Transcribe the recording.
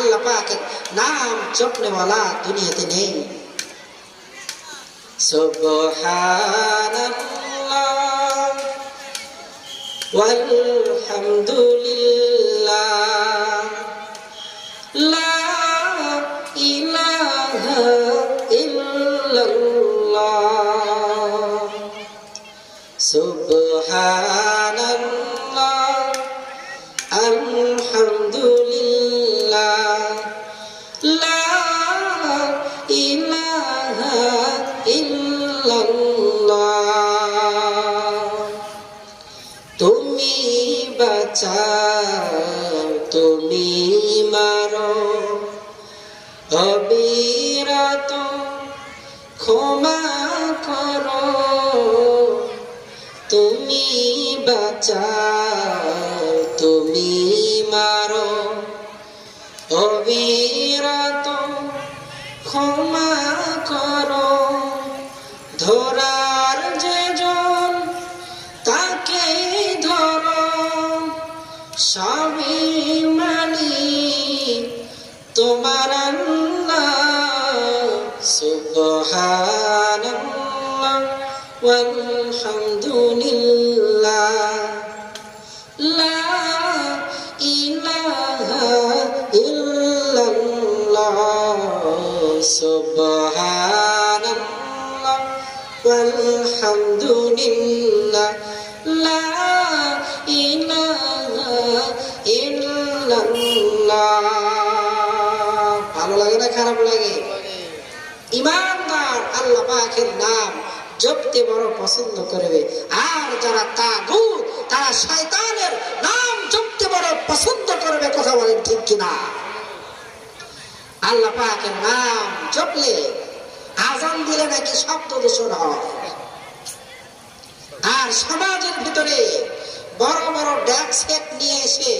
আল্লাহ পাকের নাম জপনেওয়ালা দুনিয়াতে নেই। সুবহানাল্লাহ ওয়ালহামদুলিল্লাহ লা ইলাহা ইল্লাল্লাহ সুবহানাল্লাহ আলহামদুলিল্লাহ লা ইলাহা ইল্লাল্লাহ। তুমি বাঁচাও তুমি মারো অবিরত ক্ষমা করো, তুমি বাঁচাও তুমি মারো অবিরত ক্ষমা করো। ধরার যেজন তাকে ধরো, সবই মানি তোমার আল্লাহ। সুবহানাল্লাহ ওয়ালহামদুলিল্লাহ লা ইলাহা ইল্লাল্লাহ সুবহানাল্লাহ ওয়ালহামদুলিল্লাহ লা ইলাহা ইল্লাল্লাহ। ভালো লাগে না খারাপ লাগে? ইমানদার আল্লাহ পাকের নাম জপতে বড় পছন্দ করবে, আর যারা তাগুত তারা শয়তানের নাম জপতে বড় পছন্দ করবে। কথা বলেন ঠিক কিনা? আল্লাহ পাকের নাম জপলে আজান দিলে নাকি শব্দ দূষণ হয়, আর সমাজের ভিতরে বড় বড় ডেস্ক সেট নিয়ে এসে